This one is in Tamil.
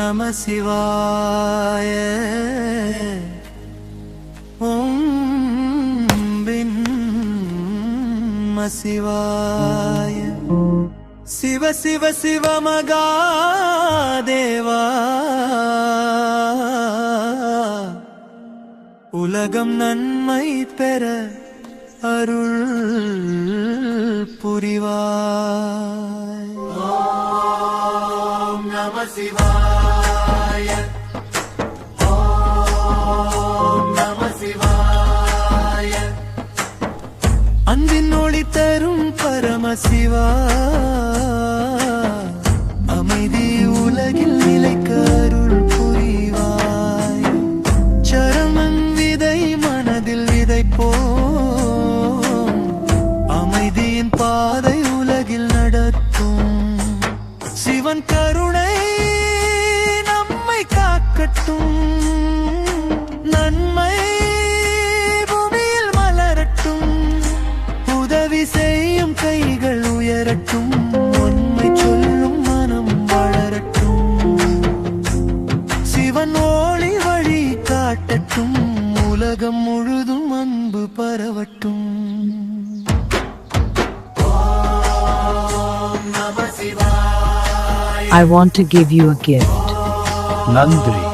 நம சிவாய ஓம் பின்ம சிவாய சிவ சிவ சிவ மகாதேவா உலகம் நன்மை பெற அருள் புரிவாய். ஓம் நம சிவாய ஓம் நம சிவாய அன்பின் ஒளி தரும் பரமசிவா அமைதி உலகில் நிலைக்க அருள் புரிவாய். சரமன் விதை மனதில் விதைப்போம் அமைதியின் பாதை உலகில் நடத்தும். சிவன் கருணை நம்மை காக்கட்டும் நன்மை பூமியில் மலரட்டும் உதவி செய்யும் கைகள் உயரட்டும் உண்மை சொல்லும் மனம் வளரட்டும் சிவன் ஒளி வழி காட்டட்டும் உலகம் முழுதும் அன்பு பரவட்டும். I want to give you a gift. Nandri.